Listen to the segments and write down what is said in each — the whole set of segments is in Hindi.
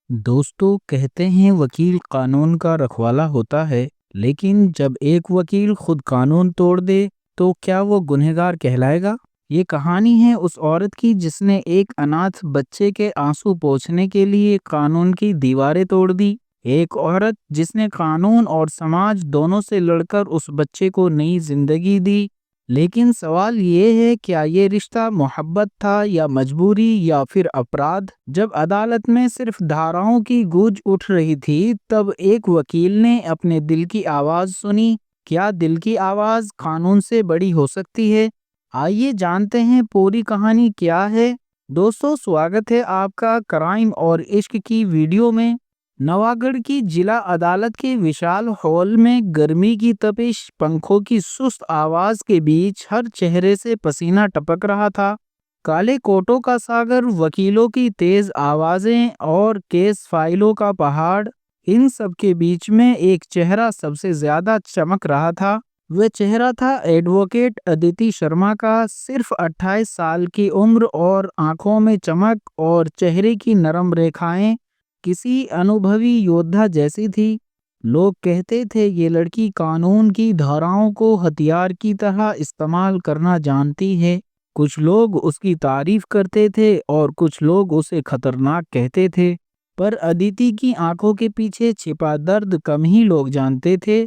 दोस्तों कहते हैं वकील कानून का रखवाला होता है। लेकिन जब एक वकील खुद कानून तोड़ दे तो क्या वो गुनहगार कहलाएगा? ये कहानी है उस औरत की जिसने एक अनाथ बच्चे के आंसू पोंछने के लिए कानून की दीवारें तोड़ दी। एक औरत जिसने कानून और समाज दोनों से लड़कर उस बच्चे को नई जिंदगी दी। लेकिन सवाल ये है, क्या ये रिश्ता मोहब्बत था या मजबूरी या फिर अपराध? जब अदालत में सिर्फ धाराओं की गूंज उठ रही थी, तब एक वकील ने अपने दिल की आवाज सुनी। क्या दिल की आवाज कानून से बड़ी हो सकती है? आइए जानते हैं पूरी कहानी क्या है। दोस्तों, स्वागत है आपका क्राइम और इश्क की वीडियो में। नवागढ़ की जिला अदालत के विशाल हॉल में गर्मी की तपिश, पंखों की सुस्त आवाज के बीच हर चेहरे से पसीना टपक रहा था। काले कोटों का सागर, वकीलों की तेज आवाजें और केस फाइलों का पहाड़, इन सब के बीच में एक चेहरा सबसे ज्यादा चमक रहा था। वह चेहरा था एडवोकेट अदिति शर्मा का। सिर्फ 28 साल की उम्र और आंखों में चमक और चेहरे की नरम रेखाएं किसी अनुभवी योद्धा जैसी थी। लोग कहते थे ये लड़की कानून की धाराओं को हथियार की तरह इस्तेमाल करना जानती है। कुछ लोग उसकी तारीफ करते थे और कुछ लोग उसे खतरनाक कहते थे। पर अदिति की आंखों के पीछे छिपा दर्द कम ही लोग जानते थे,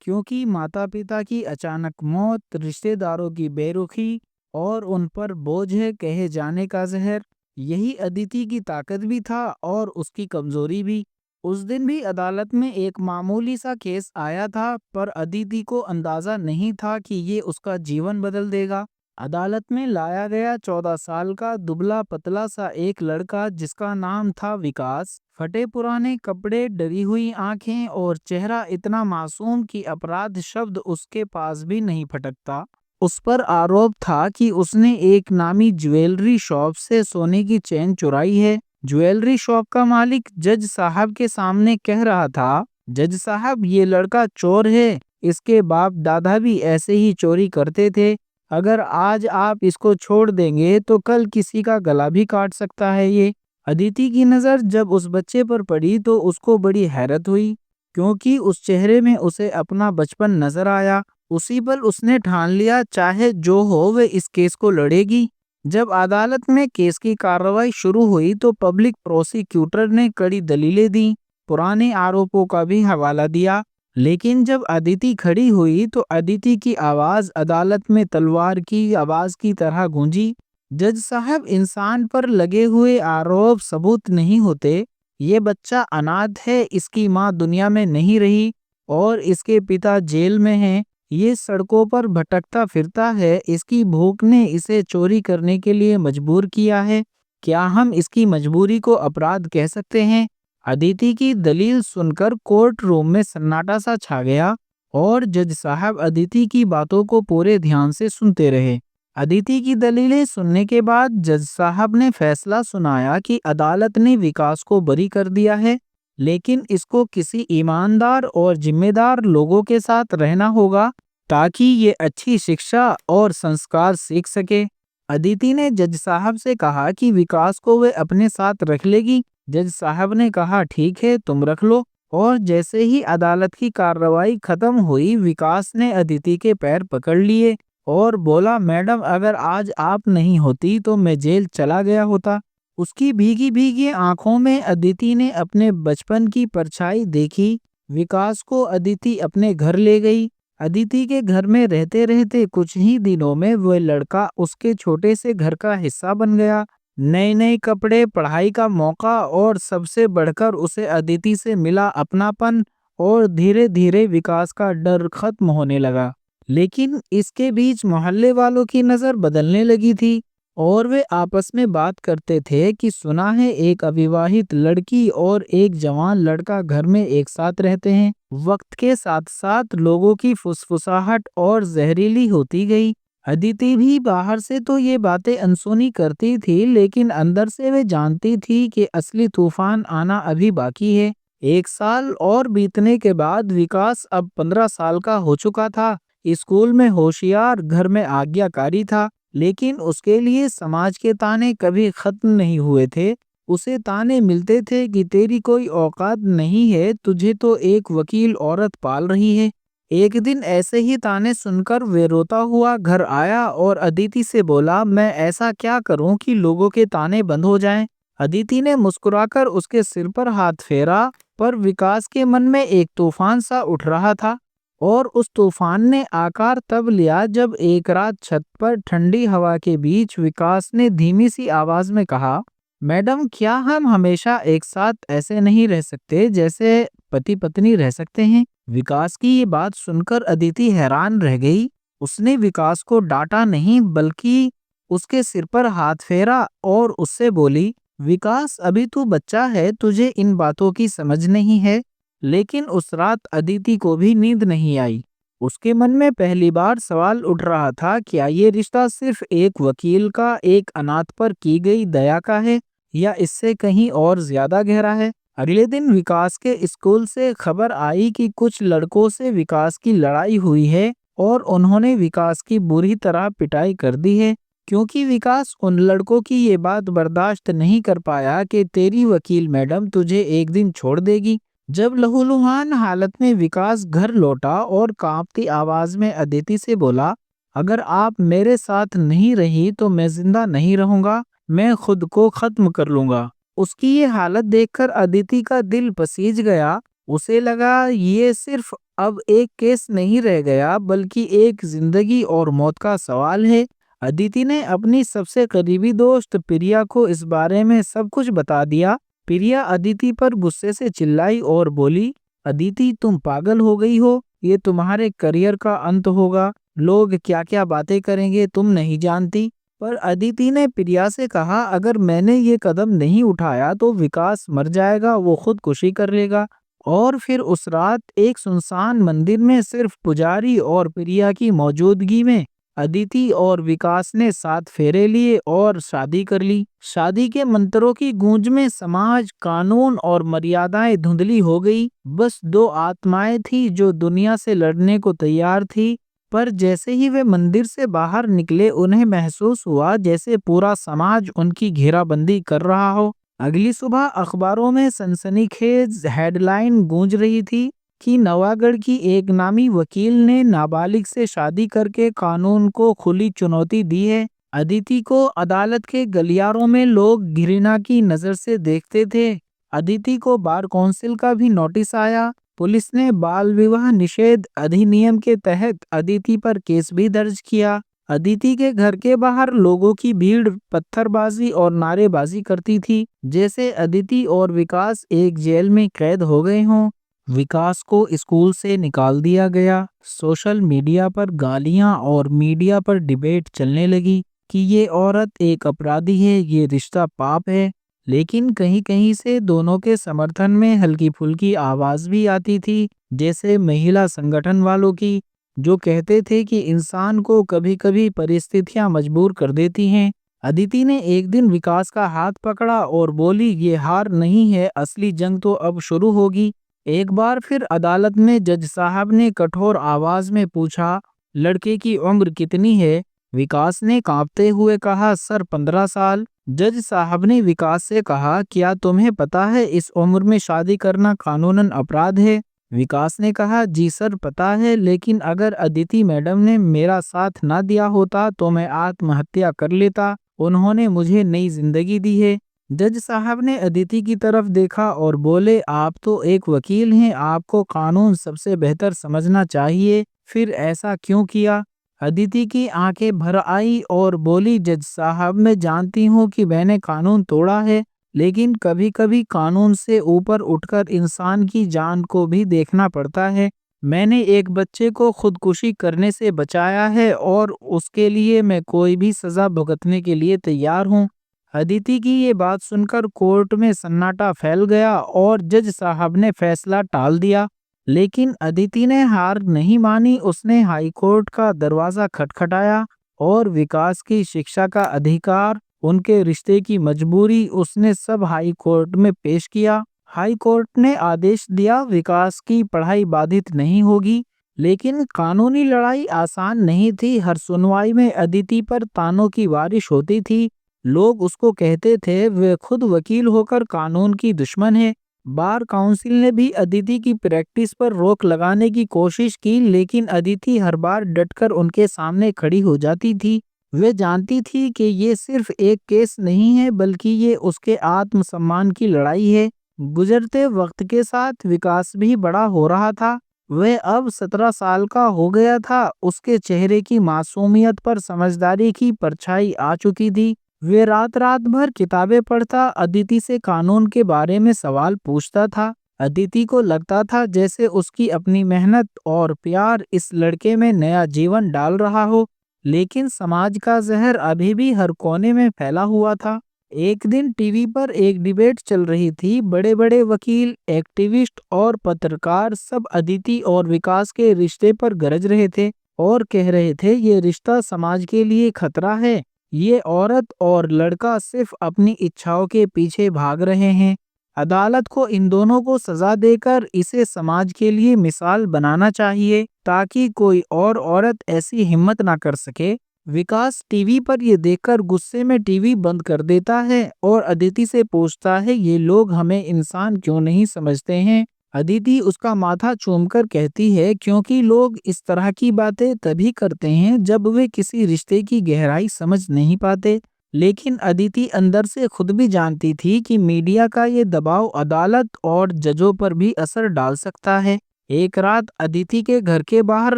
क्योंकि माता-पिता की अचानक मौत, रिश्तेदारों की बेरुखी और उन पर बोझ है कहे जाने का ज़हर, यही अदिति की ताकत भी था और उसकी कमज़ोरी भी। उस दिन भी अदालत में एक मामूली सा केस आया था, पर अदिति को अंदाज़ा नहीं था कि ये उसका जीवन बदल देगा। अदालत में लाया गया 14 साल का दुबला पतला सा एक लड़का जिसका नाम था विकास। फटे पुराने कपड़े, डरी हुई आंखें और चेहरा इतना मासूम कि अपराध शब्द उसके पास भी नहीं फटकता। उस पर आरोप था कि उसने एक नामी ज्वेलरी शॉप से सोने की चेन चुराई है। ज्वेलरी शॉप का मालिक जज साहब के सामने कह रहा था, जज साहब, ये लड़का चोर है। इसके बाप दादा भी ऐसे ही चोरी करते थे। अगर आज आप इसको छोड़ देंगे तो कल किसी का गला भी काट सकता है ये। अदिति की नज़र जब उस बच्चे पर पड़ी तो उसको बड़ी हैरत हुई, क्योंकि उस चेहरे में उसे अपना बचपन नजर आया। उसी पल उसने ठान लिया, चाहे जो हो वे इस केस को लड़ेगी। जब अदालत में केस की कार्रवाई शुरू हुई तो पब्लिक प्रोसिक्यूटर ने कड़ी दलीलें दी, पुराने आरोपों का भी हवाला दिया। लेकिन जब अदिति खड़ी हुई तो अदिति की आवाज अदालत में तलवार की आवाज की तरह गूंजी। जज साहब, इंसान पर लगे हुए आरोप सबूत नहीं होते। ये बच्चा अनाथ है, इसकी माँ दुनिया में नहीं रही और इसके पिता जेल में हैं। ये सड़कों पर भटकता फिरता है, इसकी भूख ने इसे चोरी करने के लिए मजबूर किया है। क्या हम इसकी मजबूरी को अपराध कह सकते हैं? अदिति की दलील सुनकर कोर्ट रूम में सन्नाटा सा छा गया और जज साहब अदिति की बातों को पूरे ध्यान से सुनते रहे। अदिति की दलीलें सुनने के बाद जज साहब ने फैसला सुनाया कि अदालत ने विकास को बरी कर दिया है, लेकिन इसको किसी ईमानदार और जिम्मेदार लोगों के साथ रहना होगा ताकि ये अच्छी शिक्षा और संस्कार सीख सके। अदिति ने जज साहब से कहा कि विकास को वे अपने साथ रख लेगी। जज साहब ने कहा, ठीक है, तुम रख लो। और जैसे ही अदालत की कार्रवाई खत्म हुई, विकास ने अदिति के पैर पकड़ लिए और बोला, मैडम, अगर आज आप नहीं होती तो मैं जेल चला गया होता। उसकी भीगी भीगी आंखों में अदिति ने अपने बचपन की परछाई देखी। विकास को अदिति अपने घर ले गई। अदिति के घर में रहते रहते कुछ ही दिनों में वह लड़का उसके छोटे से घर का हिस्सा बन गया। नए नए कपड़े, पढ़ाई का मौका और सबसे बढ़कर उसे अदिति से मिला अपनापन, और धीरे धीरे विकास का डर खत्म होने लगा। लेकिन इसके बीच मोहल्ले वालों की नजर बदलने लगी थी और वे आपस में बात करते थे कि सुना है एक अविवाहित लड़की और एक जवान लड़का घर में एक साथ रहते हैं। वक्त के साथ साथ लोगों की फुसफुसाहट और जहरीली होती गई। अदिति भी बाहर से तो ये बातें अनसुनी करती थी, लेकिन अंदर से वे जानती थी कि असली तूफान आना अभी बाकी है। 1 साल और बीतने के बाद विकास अब 15 साल का हो चुका था। स्कूल में होशियार, घर में आज्ञाकारी था, लेकिन उसके लिए समाज के ताने कभी खत्म नहीं हुए थे। उसे ताने मिलते थे कि तेरी कोई औकात नहीं है, तुझे तो एक वकील औरत पाल रही है। एक दिन ऐसे ही ताने सुनकर वे रोता हुआ घर आया और अदिति से बोला, मैं ऐसा क्या करूं कि लोगों के ताने बंद हो जाएं? अदिति ने मुस्कुराकर उसके सिर पर हाथ फेरा, पर विकास के मन में एक तूफान सा उठ रहा था। और उस तूफान ने आकार तब लिया जब एक रात छत पर ठंडी हवा के बीच विकास ने धीमी सी आवाज में कहा, मैडम, क्या हम हमेशा एक साथ ऐसे नहीं रह सकते जैसे पति पत्नी रह सकते हैं? विकास की ये बात सुनकर अदिति हैरान रह गई। उसने विकास को डांटा नहीं, बल्कि उसके सिर पर हाथ फेरा और उससे बोली, विकास, अभी तू बच्चा है, तुझे इन बातों की समझ नहीं है। लेकिन उस रात अदिति को भी नींद नहीं आई। उसके मन में पहली बार सवाल उठ रहा था, क्या ये रिश्ता सिर्फ एक वकील का एक अनाथ पर की गई दया का है, या इससे कहीं और ज्यादा गहरा है? अगले दिन विकास के स्कूल से खबर आई कि कुछ लड़कों से विकास की लड़ाई हुई है और उन्होंने विकास की बुरी तरह पिटाई कर दी है, क्योंकि विकास उन लड़कों की ये बात बर्दाश्त नहीं कर पाया कि तेरी वकील मैडम तुझे एक दिन छोड़ देगी। जब लहूलुहान हालत में विकास घर लौटा और कांपती आवाज में अदिति से बोला, अगर आप मेरे साथ नहीं रही तो मैं जिंदा नहीं रहूंगा, मैं खुद को खत्म कर लूंगा। उसकी ये हालत देखकर अदिति का दिल पसीज गया। उसे लगा ये सिर्फ अब एक केस नहीं रह गया, बल्कि एक जिंदगी और मौत का सवाल है। अदिति ने अपनी सबसे करीबी दोस्त प्रिया को इस बारे में सब कुछ बता दिया। प्रिया अदिति पर गुस्से से चिल्लाई और बोली, अदिति, तुम पागल हो गई हो, ये तुम्हारे करियर का अंत होगा, लोग क्या क्या बातें करेंगे तुम नहीं जानती। पर अदिति ने प्रिया से कहा, अगर मैंने ये कदम नहीं उठाया तो विकास मर जाएगा, वो खुदकुशी कर लेगा। और फिर उस रात एक सुनसान मंदिर में सिर्फ पुजारी और प्रिया की मौजूदगी में अदिति और विकास ने 7 फेरे लिए और शादी कर ली। शादी के मंत्रों की गूंज में समाज, कानून और मर्यादाएं धुंधली हो गई। बस 2 आत्माएं थी जो दुनिया से लड़ने को तैयार थी। पर जैसे ही वे मंदिर से बाहर निकले, उन्हें महसूस हुआ जैसे पूरा समाज उनकी घेराबंदी कर रहा हो। अगली सुबह अखबारों में सनसनीखेज हेडलाइन गूंज रही थी कि नवागढ़ की एक नामी वकील ने नाबालिग से शादी करके कानून को खुली चुनौती दी है। अदिति को अदालत के गलियारों में लोग घृणा की नजर से देखते थे। अदिति को बार कौंसिल का भी नोटिस आया। पुलिस ने बाल विवाह निषेध अधिनियम के तहत अदिति पर केस भी दर्ज किया। अदिति के घर के बाहर लोगों की भीड़ पत्थरबाजी और नारेबाजी करती थी, जैसे अदिति और विकास एक जेल में कैद हो गए हों। विकास को स्कूल से निकाल दिया गया। सोशल मीडिया पर गालियां और मीडिया पर डिबेट चलने लगी कि ये औरत एक अपराधी है, ये रिश्ता पाप है। लेकिन कहीं कहीं से दोनों के समर्थन में हल्की फुल्की आवाज भी आती थी, जैसे महिला संगठन वालों की, जो कहते थे कि इंसान को कभी कभी परिस्थितियां मजबूर कर देती हैं। अदिति ने एक दिन विकास का हाथ पकड़ा और बोली, ये हार नहीं है, असली जंग तो अब शुरू होगी। एक बार फिर अदालत में जज साहब ने कठोर आवाज में पूछा, लड़के की उम्र कितनी है? विकास ने कांपते हुए कहा, सर 15 साल। जज साहब ने विकास से कहा, क्या तुम्हें पता है इस उम्र में शादी करना कानूनन अपराध है? विकास ने कहा, जी सर पता है, लेकिन अगर अदिति मैडम ने मेरा साथ ना दिया होता तो मैं आत्महत्या कर लेता। उन्होंने मुझे नई जिंदगी दी है। जज साहब ने अदिति की तरफ देखा और बोले, आप तो एक वकील हैं, आपको कानून सबसे बेहतर समझना चाहिए, फिर ऐसा क्यों किया? अदिति की आंखें भर आई और बोली, जज साहब, मैं जानती हूँ कि मैंने कानून तोड़ा है, लेकिन कभी कभी कानून से ऊपर उठकर इंसान की जान को भी देखना पड़ता है। मैंने एक बच्चे को खुदकुशी करने से बचाया है और उसके लिए मैं कोई भी सजा भुगतने के लिए तैयार हूँ। अदिति की ये बात सुनकर कोर्ट में सन्नाटा फैल गया और जज साहब ने फैसला टाल दिया। लेकिन अदिति ने हार नहीं मानी। उसने हाई कोर्ट का दरवाजा खटखटाया और विकास की शिक्षा का अधिकार, उनके रिश्ते की मजबूरी, उसने सब हाई कोर्ट में पेश किया। हाई कोर्ट ने आदेश दिया, विकास की पढ़ाई बाधित नहीं होगी। लेकिन कानूनी लड़ाई आसान नहीं थी। हर सुनवाई में अदिति पर तानों की बारिश होती थी। लोग उसको कहते थे वे खुद वकील होकर कानून की दुश्मन है। बार काउंसिल ने भी अदिति की प्रैक्टिस पर रोक लगाने की कोशिश की, लेकिन अदिति हर बार डटकर उनके सामने खड़ी हो जाती थी। वे जानती थी कि ये सिर्फ एक केस नहीं है, बल्कि ये उसके आत्मसम्मान की लड़ाई है। गुजरते वक्त के साथ विकास भी बड़ा हो रहा था। वह अब 17 साल का हो गया था। उसके चेहरे की मासूमियत पर समझदारी की परछाई आ चुकी थी। वे रात रात भर किताबें पढ़ता, अदिति से कानून के बारे में सवाल पूछता था। अदिति को लगता था जैसे उसकी अपनी मेहनत और प्यार इस लड़के में नया जीवन डाल रहा हो। लेकिन समाज का जहर अभी भी हर कोने में फैला हुआ था। एक दिन टीवी पर एक डिबेट चल रही थी। बड़े बड़े वकील, एक्टिविस्ट और पत्रकार सब अदिति और विकास के रिश्ते पर गरज रहे थे और कह रहे थे ये रिश्ता समाज के लिए खतरा है। ये औरत और लड़का सिर्फ अपनी इच्छाओं के पीछे भाग रहे हैं। अदालत को इन दोनों को सजा देकर इसे समाज के लिए मिसाल बनाना चाहिए, ताकि कोई और औरत ऐसी हिम्मत ना कर सके। विकास टीवी पर ये देखकर गुस्से में टीवी बंद कर देता है और अदिति से पूछता है ये लोग हमें इंसान क्यों नहीं समझते हैं। अदिति उसका माथा चूमकर कहती है क्योंकि लोग इस तरह की बातें तभी करते हैं जब वे किसी रिश्ते की गहराई समझ नहीं पाते। लेकिन अदिति अंदर से खुद भी जानती थी कि मीडिया का ये दबाव अदालत और जजों पर भी असर डाल सकता है। एक रात अदिति के घर के बाहर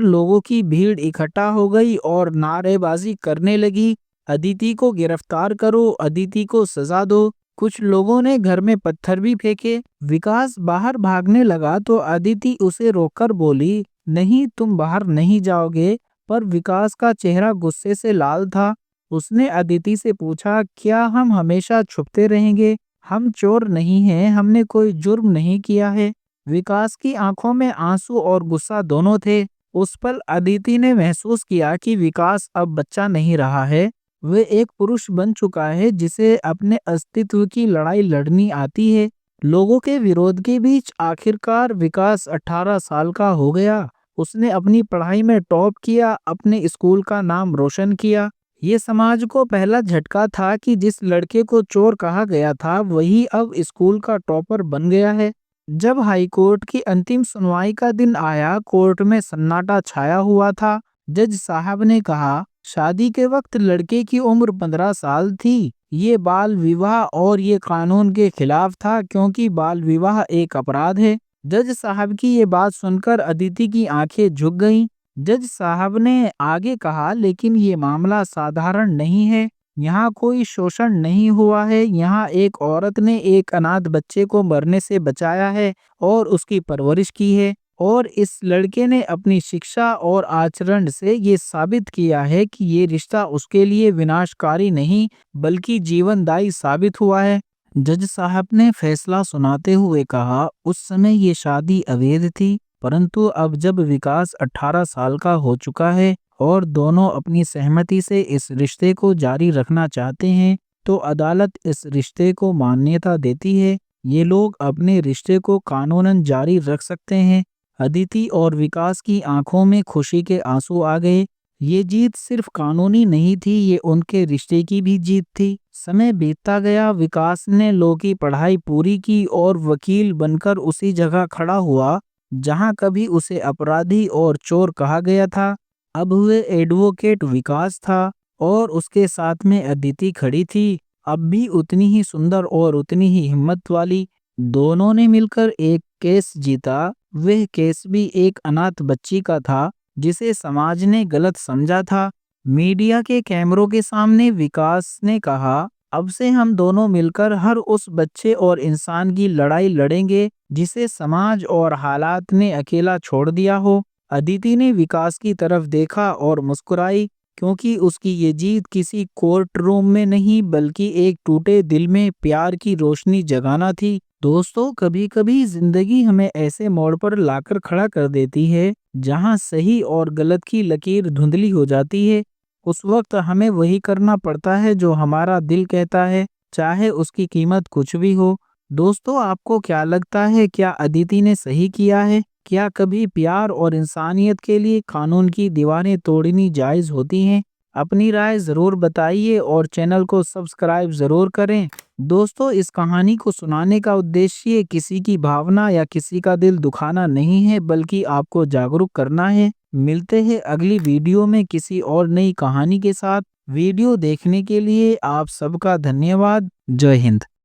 लोगों की भीड़ इकट्ठा हो गई और नारेबाजी करने लगी। अदिति को गिरफ्तार करो, अदिति को सजा दो। कुछ लोगों ने घर में पत्थर भी फेंके। विकास बाहर भागने लगा तो अदिति उसे रोककर बोली, नहीं, तुम बाहर नहीं जाओगे। पर विकास का चेहरा गुस्से से लाल था। उसने अदिति से पूछा, क्या हम हमेशा छुपते रहेंगे? हम चोर नहीं हैं, हमने कोई जुर्म नहीं किया है। विकास की आंखों में आंसू और गुस्सा दोनों थे। उस पल अदिति ने महसूस किया कि विकास अब बच्चा नहीं रहा है। वे एक पुरुष बन चुका है जिसे अपने अस्तित्व की लड़ाई लड़नी आती है। लोगों के विरोध के बीच आखिरकार विकास 18 साल का हो गया। उसने अपनी पढ़ाई में टॉप किया, अपने स्कूल का नाम रोशन किया। ये समाज को पहला झटका था कि जिस लड़के को चोर कहा गया था वही अब स्कूल का टॉपर बन गया है। जब हाई कोर्ट की अंतिम सुनवाई का दिन आया, कोर्ट में सन्नाटा छाया हुआ था। जज साहब ने कहा, शादी के वक्त लड़के की उम्र 15 साल थी। ये बाल विवाह और ये कानून के खिलाफ था क्योंकि बाल विवाह एक अपराध है। जज साहब की ये बात सुनकर अदिति की आंखें झुक गईं। जज साहब ने आगे कहा, लेकिन ये मामला साधारण नहीं है। यहाँ कोई शोषण नहीं हुआ है। यहाँ एक औरत ने एक अनाथ बच्चे को मरने से बचाया है और उसकी परवरिश की है। और इस लड़के ने अपनी शिक्षा और आचरण से ये साबित किया है कि ये रिश्ता उसके लिए विनाशकारी नहीं बल्कि जीवनदायी साबित हुआ है। जज साहब ने फैसला सुनाते हुए कहा, उस समय ये शादी अवैध थी, परंतु अब जब विकास 18 साल का हो चुका है और दोनों अपनी सहमति से इस रिश्ते को जारी रखना चाहते हैं, तो अदालत इस रिश्ते को मान्यता देती है। ये लोग अपने रिश्ते को कानूनन जारी रख सकते हैं। अदिति और विकास की आंखों में खुशी के आंसू आ गए। ये जीत सिर्फ कानूनी नहीं थी, ये उनके रिश्ते की भी जीत थी। समय बीतता गया। विकास ने लॉ की पढ़ाई पूरी की और वकील बनकर उसी जगह खड़ा हुआ जहां कभी उसे अपराधी और चोर कहा गया था। अब वह एडवोकेट विकास था और उसके साथ में अदिति खड़ी थी, अब भी उतनी ही सुंदर और उतनी ही हिम्मत वाली। दोनों ने मिलकर एक केस जीता। वह केस भी एक अनाथ बच्ची का था जिसे समाज ने गलत समझा था। मीडिया के कैमरों के सामने विकास ने कहा, अब से हम दोनों मिलकर हर उस बच्चे और इंसान की लड़ाई लड़ेंगे जिसे समाज और हालात ने अकेला छोड़ दिया हो। अदिति ने विकास की तरफ देखा और मुस्कुराई, क्योंकि उसकी ये जीत किसी कोर्ट रूम में नहीं बल्कि एक टूटे दिल में प्यार की रोशनी जगाना थी। दोस्तों, कभी कभी जिंदगी हमें ऐसे मोड़ पर लाकर खड़ा कर देती है जहां सही और गलत की लकीर धुंधली हो जाती है। उस वक्त हमें वही करना पड़ता है जो हमारा दिल कहता है, चाहे उसकी कीमत कुछ भी हो। दोस्तों, आपको क्या लगता है, क्या अदिति ने सही किया है? क्या कभी प्यार और इंसानियत के लिए कानून की दीवारें तोड़नी जायज होती हैं? अपनी राय ज़रूर बताइए और चैनल को सब्सक्राइब ज़रूर करें। दोस्तों, इस कहानी को सुनाने का उद्देश्य किसी की भावना या किसी का दिल दुखाना नहीं है, बल्कि आपको जागरूक करना है। मिलते हैं अगली वीडियो में किसी और नई कहानी के साथ। वीडियो देखने के लिए आप सबका धन्यवाद। जय हिंद।